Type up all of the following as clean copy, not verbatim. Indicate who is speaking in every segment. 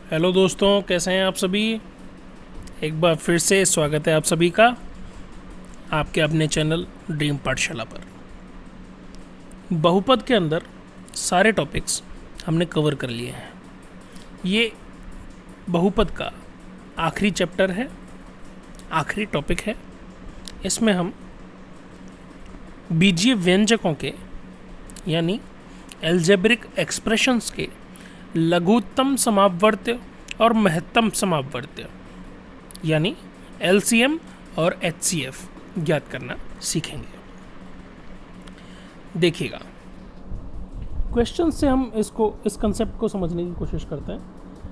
Speaker 1: Hello दोस्तों, कैसे हैं आप सभी। एक बार फिर से स्वागत है आप सभी का आपके अपने चैनल ड्रीम पाठशाला पर। बहुपद के अंदर सारे टॉपिक्स हमने कवर कर लिए हैं। ये बहुपद का आखिरी चैप्टर है, आखिरी टॉपिक है। इसमें हम बीजीय व्यंजकों के यानी एल्जेब्रिक एक्सप्रेशंस के लघुत्तम समापवर्त्य और महत्तम समापवर्त्य यानी एलसीएम और एचसीएफ ज्ञात करना सीखेंगे। देखिएगा, क्वेश्चन से हम इस कंसेप्ट को समझने की कोशिश करते हैं।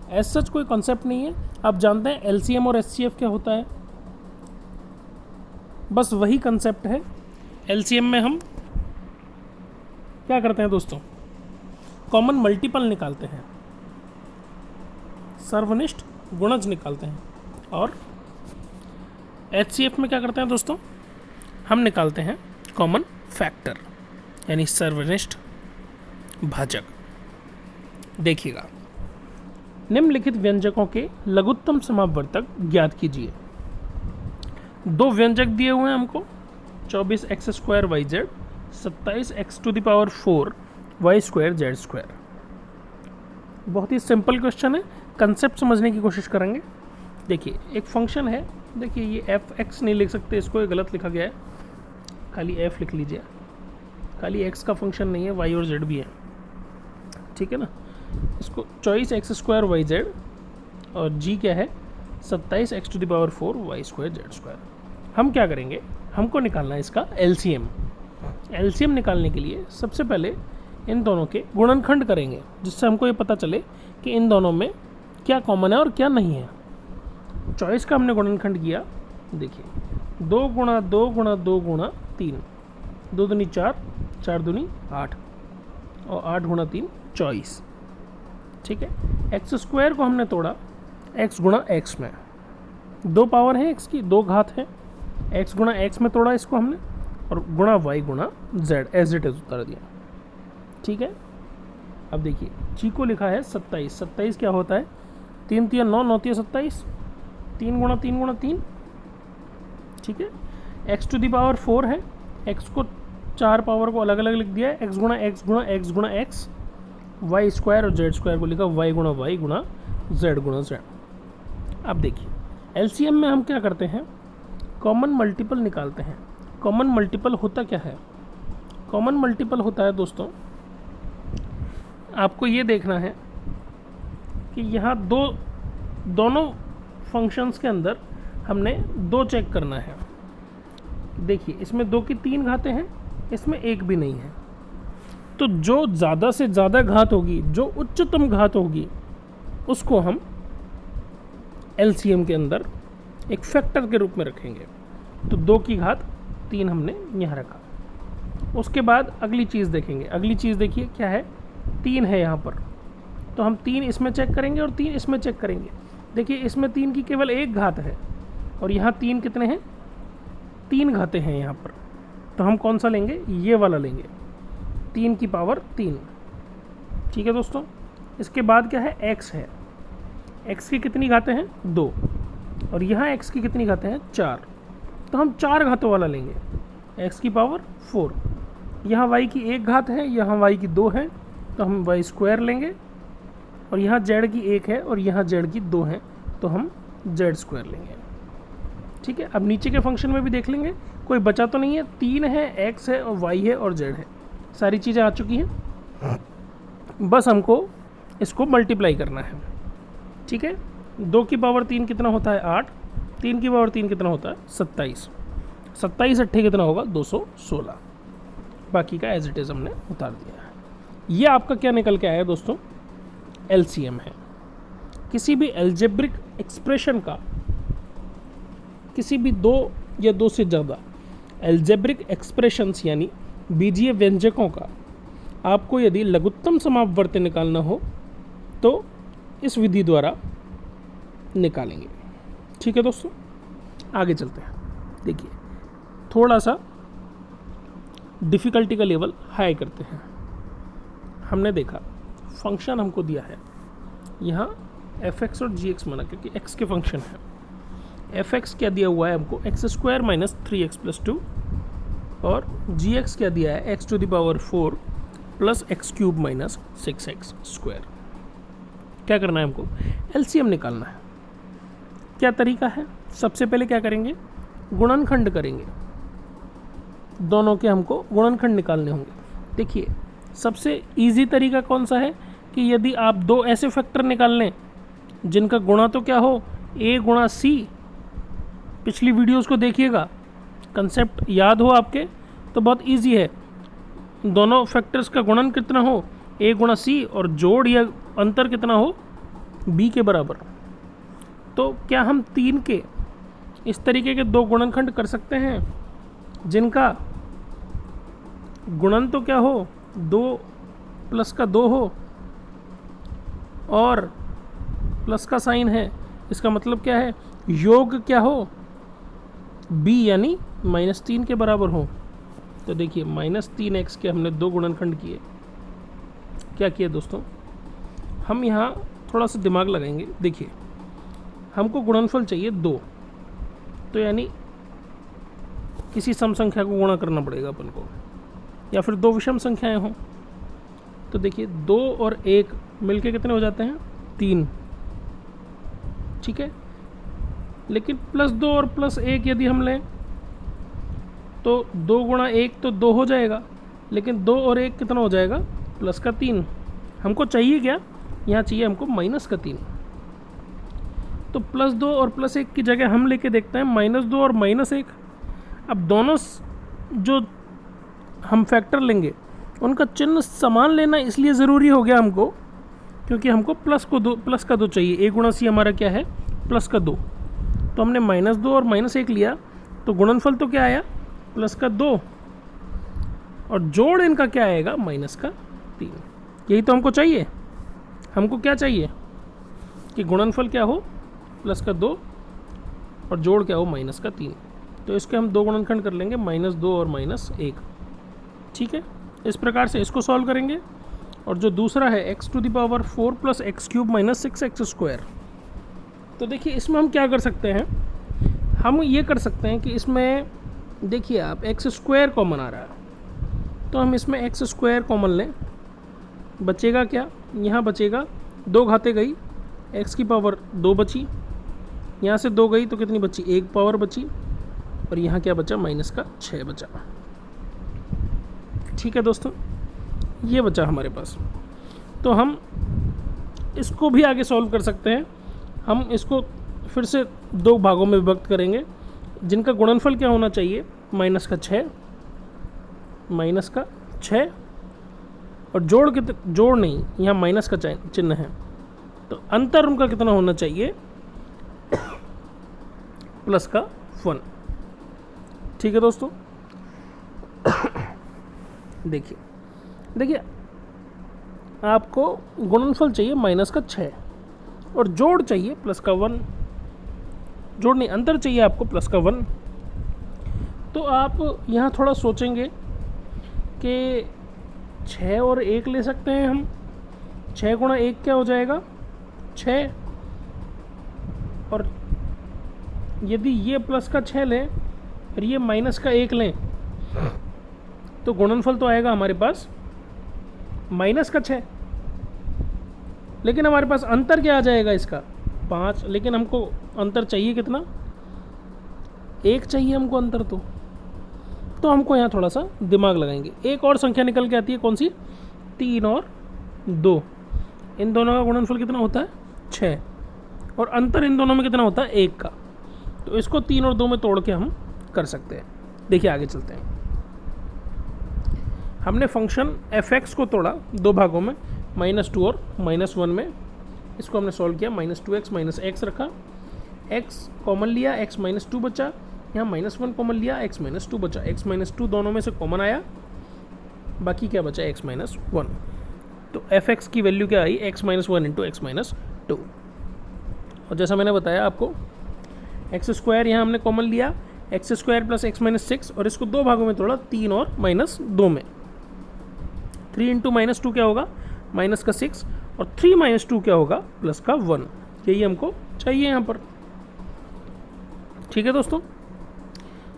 Speaker 1: एज सच कोई कंसेप्ट नहीं है। आप जानते हैं एलसीएम और एचसीएफ क्या होता है, बस वही कंसेप्ट है। एलसीएम में हम क्या करते हैं दोस्तों, कॉमन मल्टीपल निकालते हैं, सर्वनिष्ठ गुणज निकालते हैं। और एचसीएफ में क्या करते हैं दोस्तों, हम निकालते हैं कॉमन फैक्टर यानी सर्वनिष्ठ भाजक। देखिएगा, निम्नलिखित व्यंजकों के लघुत्तम समापवर्तक ज्ञात कीजिए। दो व्यंजक दिए हुए हैं हमको, 24x² yz, 27x⁴ y² z²। बहुत ही सिंपल क्वेश्चन है, कंसेप्ट समझने की कोशिश करेंगे। देखिए, एक फंक्शन है, देखिए ये f(x) नहीं लिख सकते, इसको ये गलत लिखा गया है, खाली f लिख लीजिए। खाली x का फंक्शन नहीं है, y और z भी है, ठीक है ना। इसको 24x² yz और g क्या है, 27x⁴ y² z²। हम क्या करेंगे, हमको निकालना है इसका एलसीएम। एलसीएम निकालने के लिए सबसे पहले इन दोनों के गुणनखंड करेंगे, जिससे हमको ये पता चले कि इन दोनों में क्या कॉमन है और क्या नहीं है। चॉइस का हमने गुणनखंड किया, देखिए 2 × 2 × 2 × 3, 2 दूनी 4, 4 दूनी 8 और 8 × 3 24, ठीक है। x² को हमने तोड़ा x × x में, 2 पावर है x की, 2 घात है, x × x में तोड़ा इसको हमने और गुणा y × z as it is उतार दिया, ठीक है। अब देखिए, जी को लिखा है 27, 27 क्या होता है, 3 × 9, 9 × 27, 3 × 3 × 3, ठीक है। x⁴ है, x को 4 पावर को अलग अलग लिख दिया है, x × x × x × x, y² और z² को लिखा y × y × z × z। अब देखिए, एलसीएम में हम क्या करते हैं, कॉमन मल्टीपल निकालते हैं। कॉमन मल्टीपल होता क्या है, कॉमन मल्टीपल होता है दोस्तों, आपको ये देखना है कि यहाँ दोनों फंक्शंस के अंदर हमने 2 चेक करना है। देखिए, इसमें 2 की 3 घातें हैं, इसमें 1 भी नहीं है। तो जो ज़्यादा से ज़्यादा घात होगी, जो उच्चतम घात होगी, उसको हम एलसीएम के अंदर एक फैक्टर के रूप में रखेंगे। तो 2 की घात 3 हमने यहाँ रखा। उसके बाद अगली चीज़ देखेंगे, अगली चीज़ देखिए क्या है, 3 है यहाँ पर, तो हम 3 इसमें चेक करेंगे और 3 इसमें चेक करेंगे। देखिए, इसमें 3 की केवल 1 घात है और यहाँ 3 कितने हैं, 3 घातें हैं यहाँ पर। तो हम कौन सा लेंगे, ये वाला लेंगे, 3 की पावर 3, ठीक है दोस्तों। इसके बाद क्या है, x है, x की कितनी घातें हैं, 2, और यहाँ x की कितनी घातें हैं, 4। तो हम 4 घातों वाला लेंगे, x की पावर 4। यहाँ y की 1 घात है, यहाँ y की 2 है, तो हम y² लेंगे, और यहाँ z की 1 है और यहाँ z की 2 है, तो हम z² लेंगे, ठीक है। अब नीचे के फंक्शन में भी देख लेंगे, कोई बचा तो नहीं है, 3 है, x है और y है और z है, सारी चीज़ें आ चुकी हैं। बस हमको इसको मल्टीप्लाई करना है, ठीक है। 2 की पावर 3 कितना होता है, 8, 3 की पावर 3 कितना होता है, 27, 27 अट्ठे कितना होगा, 216। बाकी का एज इट इज़ हमने उतार दिया है। ये आपका क्या निकल के आया दोस्तों, एलसीएम है। किसी भी एल्जेब्रिक एक्सप्रेशन का, किसी भी 2 या 2 से ज़्यादा एल्जेब्रिक एक्सप्रेशंस यानी बीजीय व्यंजकों का आपको यदि लघुत्तम समापवर्त्य निकालना हो तो इस विधि द्वारा निकालेंगे, ठीक है दोस्तों। आगे चलते हैं। देखिए, थोड़ा सा डिफ़िकल्टी का लेवल हाई करते हैं। हमने देखा फंक्शन हमको दिया है, यहाँ एफ एक्स और जी एक्स माना क्योंकि एक्स के फंक्शन है। एफ एक्स क्या दिया हुआ है हमको, x square minus 3x plus 2, और जी एक्स क्या दिया है, x to the power 4 plus x cube minus 6x square. क्या करना है हमको, एलसीएम निकालना है। क्या तरीका है, सबसे पहले क्या करेंगे, गुणनखंड करेंगे, दोनों के हमको गुणनखंड निकालने होंगे। देखिए सबसे इजी तरीका कौन सा है कि यदि आप दो ऐसे फैक्टर निकाल लें जिनका गुणा तो क्या हो, a गुणा c। पिछली वीडियोस को देखिएगा, कंसेप्ट याद हो आपके तो बहुत इजी है। दोनों फैक्टर्स का गुणन कितना हो, a गुणा c, और जोड़ या अंतर कितना हो, b के बराबर। तो क्या हम 3 के इस तरीके के दो गुणनखंड कर सकते हैं जिनका गुणन तो क्या हो, 2 प्लस का 2 हो और प्लस का साइन है, इसका मतलब क्या है, योग क्या हो, b यानी -3 के बराबर हो। तो देखिए -3x के हमने दो गुणनखंड किए। क्या किए दोस्तों, हम यहाँ थोड़ा सा दिमाग लगाएंगे। देखिए हमको गुणनफल चाहिए 2, तो यानी किसी सम संख्या को गुणा करना पड़ेगा अपन को, या फिर दो विषम संख्याएं हों। तो देखिए 2 और 1 मिलके कितने हो जाते हैं, 3, ठीक है। लेकिन +2 और +1 यदि हम लें तो 2 गुणा 1 तो 2 हो जाएगा, लेकिन 2 और 1 कितना हो जाएगा, +3। हमको चाहिए क्या, यहाँ चाहिए हमको -3। तो +2 और +1 की जगह हम लेके देखते हैं -2 और -1। अब दोनों जो हम फैक्टर लेंगे उनका चिन्ह समान लेना इसलिए ज़रूरी हो गया हमको, क्योंकि हमको प्लस का 2 चाहिए। a गुणा c हमारा क्या है, प्लस का 2। तो हमने -2 और -1 लिया, तो गुणनफल तो क्या आया, +2, और जोड़ इनका क्या आएगा, -3। यही तो हमको चाहिए। हमको क्या चाहिए कि गुणनफल क्या हो, +2 और जोड़ क्या हो, -3। तो इसके हम दो गुणनखंड कर लेंगे, -2 और -1, ठीक है। इस प्रकार से इसको सॉल्व करेंगे। और जो दूसरा है x to the power 4 plus x cube minus 6x square, तो देखिए इसमें हम क्या कर सकते हैं, हम ये कर सकते हैं कि इसमें देखिए आप एक्स स्क्वायर कॉमन आ रहा है, तो हम इसमें एक्स स्क्वायर कॉमन लें। बचेगा क्या, यहाँ बचेगा 2 घाते गई, x की पावर 2 बची, यहाँ से 2 गई तो कितनी बची, 1 पावर बची, और यहाँ क्या बचा, -6 बचा। ठीक है दोस्तों, ये बचा हमारे पास। तो हम इसको भी आगे सॉल्व कर सकते हैं। हम इसको फिर से 2 भागों में विभक्त करेंगे, जिनका गुणनफल क्या होना चाहिए, -6, और जोड़ नहीं, यहाँ माइनस का चिन्ह है, तो अंतर उनका कितना होना चाहिए, +1। ठीक है दोस्तों। देखिए आपको गुणनफल चाहिए -6 और जोड़ चाहिए +1। जोड़ नहीं, अंतर चाहिए आपको +1। तो आप यहाँ थोड़ा सोचेंगे कि 6 और 1 ले सकते हैं हम। 6 गुणा 1 क्या हो जाएगा, 6, और यदि ये +6 लें और ये -1 लें तो गुणनफल तो आएगा हमारे पास -6, लेकिन हमारे पास अंतर क्या आ जाएगा इसका, 5। लेकिन हमको अंतर चाहिए कितना, 1 चाहिए हमको अंतर। तो हमको यहाँ थोड़ा सा दिमाग लगाएंगे। एक और संख्या निकल के आती है, कौन सी, 3 और 2। इन दोनों का गुणनफल कितना होता है, 6, और अंतर इन दोनों में कितना होता है, 1 का। तो इसको 3 और 2 में तोड़ के हम कर सकते हैं। देखिए आगे चलते हैं। हमने फंक्शन f(x) को तोड़ा 2 भागों में, -2 और -1 में। इसको हमने सॉल्व किया, -2x -x रखा, x कॉमन लिया, x -2 बचा, यहाँ -1 कॉमन लिया, x -2 बचा, x -2 दोनों में से कॉमन आया, बाकी क्या बचा, x -1। तो f(x) की वैल्यू क्या आई, x -1 इंटू x -2। और जैसा मैंने बताया आपको, एक्स स्क्वायर यहाँ हमने कॉमन लिया, एक्स स्क्वायर प्लस x -6, और इसको 2 भागों में तोड़ा, 3 और -2 में। 3 इंटू -2 क्या होगा, -6, और 3 - 2 क्या होगा, +1। यही हमको चाहिए यहाँ पर। ठीक है दोस्तों,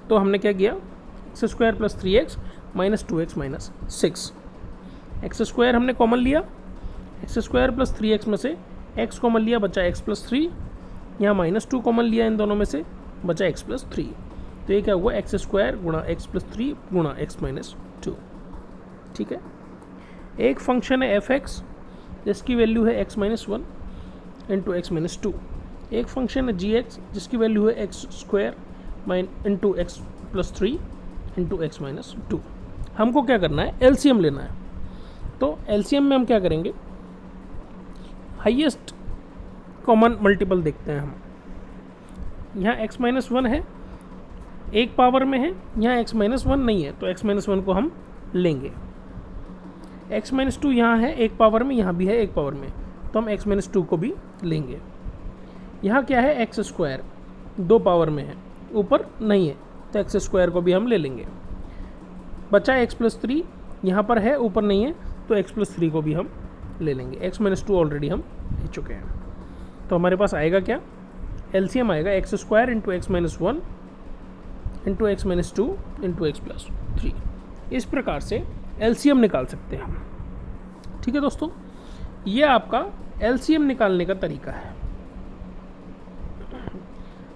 Speaker 1: तो हमने क्या किया, x square plus 3x minus 2x minus 6, x square हमने कॉमन लिया, एक्स स्क्वायर प्लस 3x में से x कॉमन लिया, बचा x प्लस 3, यहाँ माइनस 2 कॉमन लिया इन दोनों में से, बचा x प्लस 3। तो ये क्या हुआ, एक्स स्क्वायर गुणा x प्लस 3 गुणा x माइनस 2। ठीक है, एक फंक्शन है f(x) जिसकी वैल्यू है x minus 1 into x minus 2, एक फंक्शन है g(x) जिसकी वैल्यू है x square into x plus 3 into x minus 2। हमको क्या करना है, एलसीएम लेना है। तो एलसीएम में हम क्या करेंगे, हाईएस्ट कॉमन मल्टीपल देखते हैं हम। यहाँ x माइनस 1 है, एक पावर में है, यहाँ x माइनस 1 नहीं है, तो x माइनस 1 को हम लेंगे। x माइनस 2 यहाँ है एक पावर में, यहाँ भी है एक पावर में, तो हम x माइनस 2 को भी लेंगे। यहाँ क्या है, एक्स स्क्वायर 2 पावर में है, ऊपर नहीं है, तो एक्स स्क्वायर को भी हम ले लेंगे। बचा x प्लस 3, यहाँ पर है ऊपर नहीं है, तो x प्लस 3 को भी हम ले लेंगे। x माइनस 2 ऑलरेडी हम ले चुके हैं। तो हमारे पास आएगा क्या, एलसीएम आएगा x square into x minus 1 into x minus 2 into x plus 3। इस प्रकार से एलसीएम निकाल सकते हैं हम। ठीक है दोस्तों, ये आपका एलसीएम निकालने का तरीका है।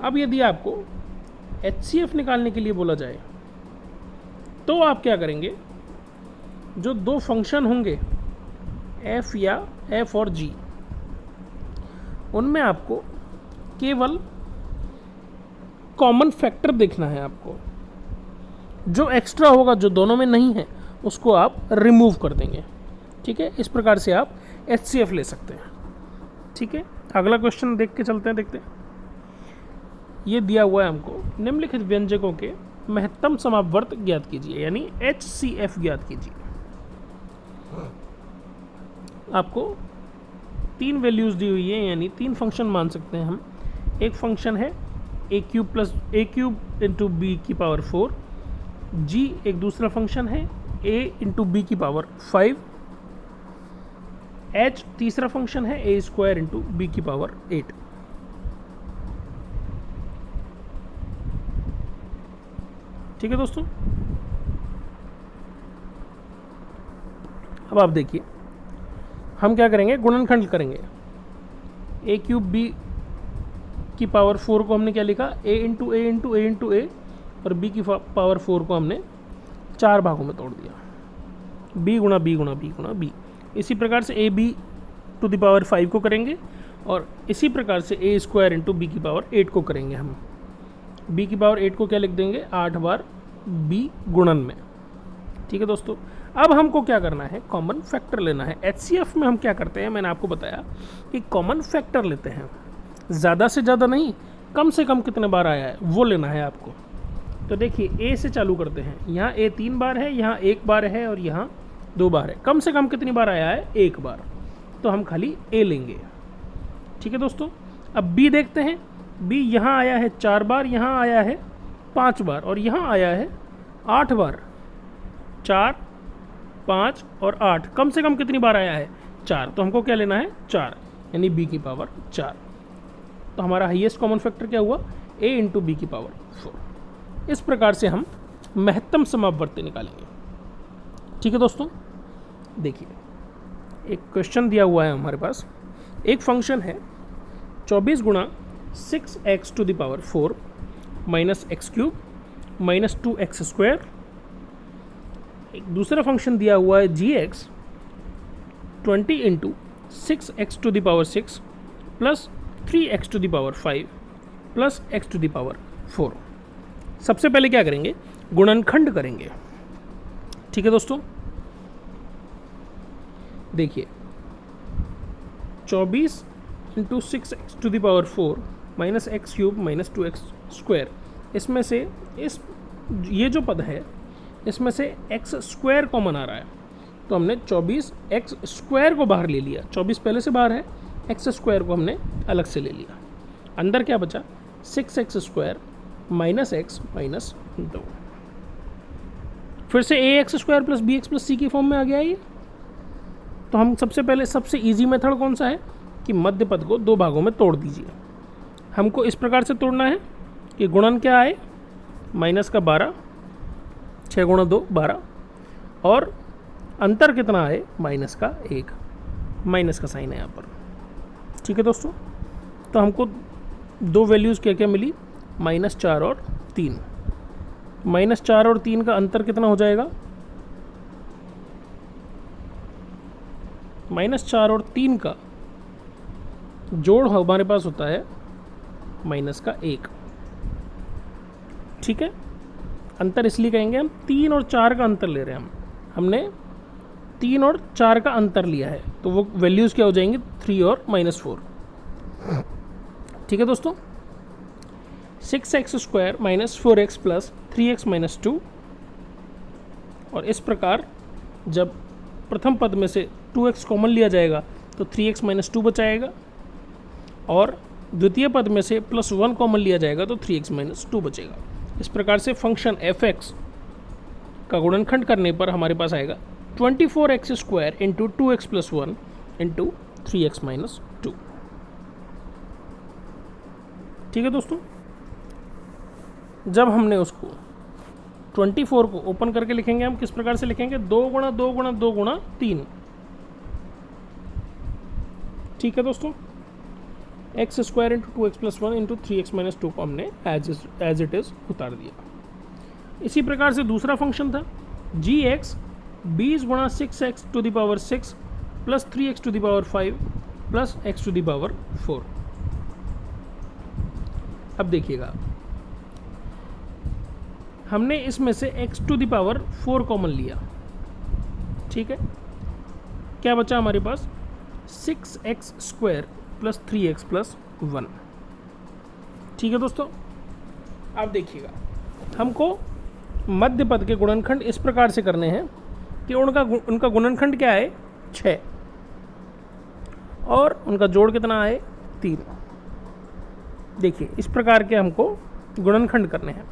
Speaker 1: अब यदि आपको एचसीएफ निकालने के लिए बोला जाए तो आप क्या करेंगे, जो दो फंक्शन होंगे एफ या एफ और जी, उनमें आपको केवल कॉमन फैक्टर देखना है। आपको जो एक्स्ट्रा होगा, जो दोनों में नहीं है, उसको आप रिमूव कर देंगे। ठीक है, इस प्रकार से आप एचसीएफ ले सकते हैं। ठीक है, अगला क्वेश्चन देख के चलते हैं, देखते हैं। ये दिया हुआ है हमको, निम्नलिखित व्यंजकों के महत्तम समापवर्त ज्ञात कीजिए, यानी HCF ज्ञात कीजिए। आपको 3 वैल्यूज़ दी हुई है, यानी 3 फंक्शन मान सकते हैं हम। एक फंक्शन है a क्यूब इंटू बी की पावर 4, g एक दूसरा फंक्शन है a इंटू बी की पावर 5, h तीसरा फंक्शन है a स्क्वायर इंटू बी की पावर 8। ठीक है दोस्तों, अब आप देखिए हम क्या करेंगे, गुणनखंड करेंगे। ए क्यूब बी की पावर 4 को हमने क्या लिखा, a into A into A into A, और b की पावर 4 को हमने 4 भागों में तोड़ दिया, b गुणा b गुणा b गुणा b। इसी प्रकार से a b to the power 5 को करेंगे, और इसी प्रकार से a स्क्वायर इंटू b की पावर 8 को करेंगे हम। b की पावर 8 को क्या लिख देंगे, 8 बार b गुणन में। ठीक है दोस्तों, अब हमको क्या करना है, कॉमन फैक्टर लेना है। एचसीएफ में हम क्या करते हैं, मैंने आपको बताया कि कॉमन फैक्टर लेते हैं, ज़्यादा से ज़्यादा नहीं, कम से कम कितने बार आया है वो लेना है आपको। तो देखिए a से चालू करते हैं, यहाँ a 3 बार है, यहाँ 1 बार है, और यहाँ 2 बार है। कम से कम कितनी बार आया है, 1 बार, तो हम खाली a लेंगे। ठीक है दोस्तों, अब b देखते हैं। b यहाँ आया है 4 बार, यहाँ आया है 5 बार, और यहाँ आया है 8 बार। 4, 5 और 8, कम से कम कितनी बार आया है, 4, तो हमको क्या लेना है, 4, यानी b की पावर 4। तो हमारा हाईएस्ट कॉमन फैक्टर क्या हुआ, a इंटू बी की पावर 4। इस प्रकार से हम महत्तम समापवर्ती निकालेंगे। ठीक है दोस्तों, देखिए एक क्वेश्चन दिया हुआ है हमारे पास। एक फंक्शन है 24 गुणा 6x to the power 4 minus x cube minus 2x square. एक दूसरा फंक्शन दिया हुआ है gx 20 into 6x to the power 6 plus 3x to the power 5 plus x to the power 4। सबसे पहले क्या करेंगे, गुणनखंड करेंगे। ठीक है दोस्तों, देखिए 24 into 6x to the power 4 minus x cube minus 2x square, इसमें से ये जो पद है इसमें से x स्क्वायर कॉमन आ रहा है, तो हमने 24x स्क्वायर को बाहर ले लिया। 24 पहले से बाहर है, x स्क्वायर को हमने अलग से ले लिया। अंदर क्या बचा, 6x square minus x minus 2। फिर से ax square plus bx plus c की फॉर्म में आ गया ये। तो हम सबसे पहले, सबसे इजी मेथड कौन सा है, कि मध्य पद को दो भागों में तोड़ दीजिए। हमको इस प्रकार से तोड़ना है कि गुणन क्या आए, माइनस का 12, 6 गुणा 2 12, और अंतर कितना आए, माइनस का 1, माइनस का साइन है यहाँ पर। ठीक है दोस्तों, तो हमको दो वैल्यूज़ क्या क्या मिली, -4 और 3। -4 और 3 का अंतर कितना हो जाएगा, -4 और 3 का जोड़ हमारे पास होता है -1। ठीक है, अंतर इसलिए कहेंगे हम 3 और 4 का अंतर ले रहे हैं, हमने 3 और 4 का अंतर लिया है, तो वो वैल्यूज़ क्या हो जाएंगी, 3 और -4। ठीक है दोस्तों, 6x² - 4x + 3x - 2, और इस प्रकार जब प्रथम पद में से 2x कॉमन लिया जाएगा तो 3x - 2 बचाएगा, और द्वितीय पद में से +1 कॉमन लिया जाएगा तो 3x - 2 बचेगा। इस प्रकार से फंक्शन f(x) का गुणनखंड करने पर हमारे पास आएगा 24x² × 2x + 1 × 3x - 2। ठीक है दोस्तों, जब हमने उसको 24 को ओपन करके लिखेंगे, हम किस प्रकार से लिखेंगे, 2 × 2 × 2 × 3। ठीक है दोस्तों, x² × 2x + 1 × 3x - 2 को हमने एज इट इज़ उतार दिया। इसी प्रकार से दूसरा फंक्शन था gx 20 × 6x⁶ + 3x⁵ + x⁴। अब देखिएगा, हमने इसमें से x⁴ कॉमन लिया। ठीक है, क्या बचा हमारे पास, 6x² + 3x + 1। ठीक है दोस्तों, अब देखिएगा, हमको मध्य पद के गुणनखंड इस प्रकार से करने हैं कि उनका गुणनखंड क्या है, 6, और उनका जोड़ कितना आए, 3। देखिए, इस प्रकार के हमको गुणनखंड करने हैं,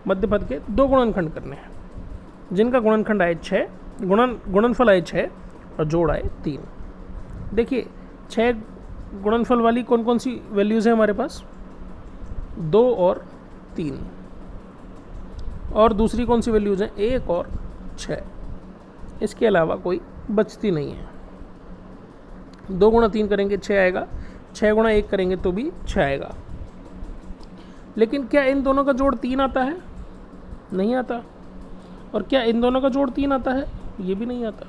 Speaker 1: मध्य पद के 2 गुणनखंड करने हैं, जिनका गुणनखंड आए 6, गुणनफल आए 6 और जोड़ आए 3। देखिए, 6 गुणनफल वाली कौन कौन सी वैल्यूज़ हैं हमारे पास, 2 और 3, और दूसरी कौन सी वैल्यूज़ हैं, 1 और 6। इसके अलावा कोई बचती नहीं है। 2 × 3 करेंगे 6 आएगा, 6 × 1 करेंगे तो भी 6 आएगा। लेकिन क्या इन दोनों का जोड़ 3 आता है, नहीं आता। और क्या इन दोनों का जोड़ 3 आता है, ये भी नहीं आता।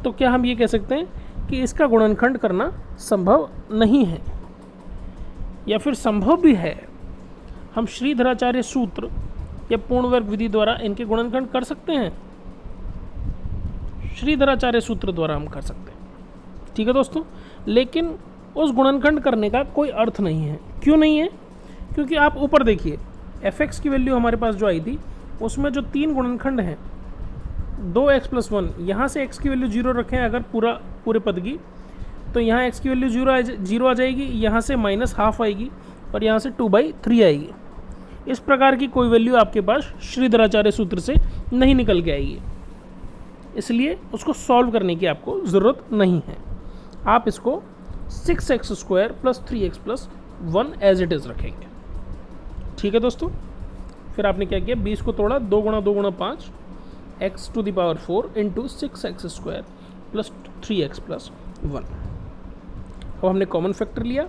Speaker 1: तो क्या हम ये कह सकते हैं कि इसका गुणनखंड करना संभव नहीं है, या फिर संभव भी है, हम श्रीधराचार्य सूत्र या पूर्ण वर्ग विधि द्वारा इनके गुणनखंड कर सकते हैं। श्रीधराचार्य सूत्र द्वारा हम कर सकते हैं। ठीक है दोस्तों, लेकिन उस गुणनखंड करने का कोई अर्थ नहीं है। क्यों नहीं है, क्योंकि आप ऊपर देखिए, f(x) की वैल्यू हमारे पास जो आई थी, उसमें जो 3 गुणनखंड हैं, 2x + 1, यहाँ से x की वैल्यू 0 रखें अगर पूरे पद की, तो यहाँ x की वैल्यू 0 आ जाएगी, यहाँ से -½ आएगी, और यहाँ से 2/3 आएगी। इस प्रकार की कोई वैल्यू आपके पास श्रीधराचार्य सूत्र से नहीं निकल के आएगी, इसलिए उसको सॉल्व करने की आपको ज़रूरत नहीं है। आप इसको 6x² + 3x + 1 as it is रखेंगे। ठीक है दोस्तों, फिर आपने क्या किया, 20 को तोड़ा, 2 × 2 × 5 x⁴ × 6x² + 3x + 1। अब हमने कॉमन फैक्टर लिया,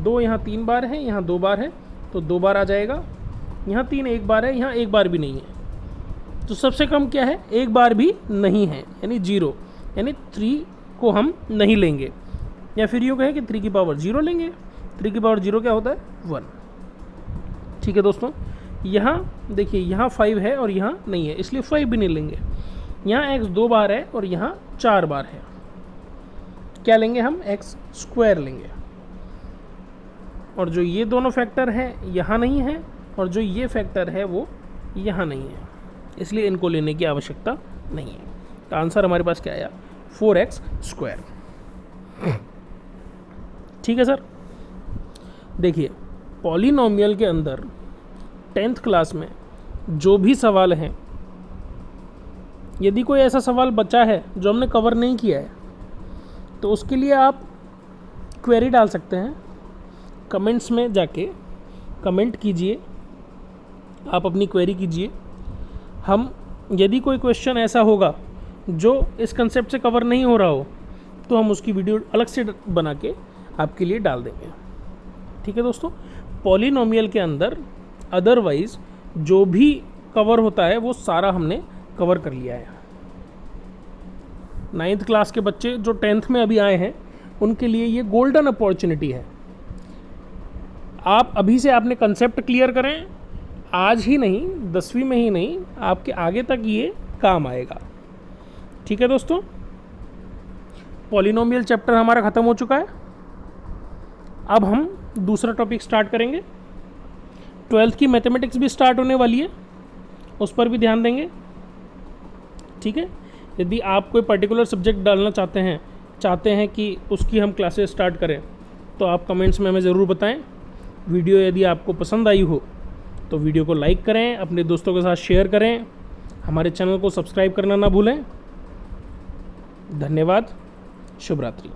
Speaker 1: 2 यहाँ 3 बार है, यहाँ 2 बार है, तो 2 बार आ जाएगा। यहाँ 3 1 बार है, यहाँ 1 बार भी नहीं है, तो सबसे कम क्या है, 1 बार भी नहीं है, यानी 0, यानी 3 को हम नहीं लेंगे, या फिर यूँ कहें कि 3 की पावर 0 लेंगे। 3 की पावर 0 क्या होता है, 1। ठीक है दोस्तों, यहाँ देखिए, यहाँ 5 है और यहाँ नहीं है, इसलिए 5 भी नहीं लेंगे। यहाँ x 2 बार है और यहाँ 4 बार है, क्या लेंगे हम, x² लेंगे। और जो ये दोनों फैक्टर हैं यहाँ नहीं है, और जो ये फैक्टर है वो यहाँ नहीं है, इसलिए इनको लेने की आवश्यकता नहीं है। तो आंसर हमारे पास क्या आया, 4x²। ठीक है सर, देखिए, पॉलिनोमियल के अंदर 10th क्लास में जो भी सवाल हैं, यदि कोई ऐसा सवाल बचा है जो हमने कवर नहीं किया है, तो उसके लिए आप क्वेरी डाल सकते हैं, कमेंट्स में जाके कमेंट कीजिए, आप अपनी क्वेरी कीजिए। हम यदि कोई क्वेश्चन ऐसा होगा जो इस कंसेप्ट से कवर नहीं हो रहा हो तो हम उसकी वीडियो अलग से बना के आपके लिए डाल देंगे। ठीक है दोस्तों, पॉलिनोमियल के अंदर अदरवाइज जो भी कवर होता है वो सारा हमने कवर कर लिया है। 9th क्लास के बच्चे जो 10th में अभी आए हैं उनके लिए ये गोल्डन अपॉर्चुनिटी है। आप अभी से आपने कंसेप्ट क्लियर करें, आज ही नहीं 10वीं में ही नहीं, आपके आगे तक ये काम आएगा। ठीक है दोस्तों, पॉलिनोमियल चैप्टर हमारा ख़त्म हो चुका है। अब हम दूसरा टॉपिक स्टार्ट करेंगे। 12th की मैथमेटिक्स भी स्टार्ट होने वाली है, उस पर भी ध्यान देंगे। ठीक है, यदि आप कोई पर्टिकुलर सब्जेक्ट डालना चाहते हैं कि उसकी हम क्लासेस स्टार्ट करें तो आप कमेंट्स में हमें ज़रूर बताएं। वीडियो यदि आपको पसंद आई हो तो वीडियो को लाइक करें, अपने दोस्तों के साथ शेयर करें, हमारे चैनल को सब्सक्राइब करना ना भूलें। धन्यवाद, शुभ रात्रि।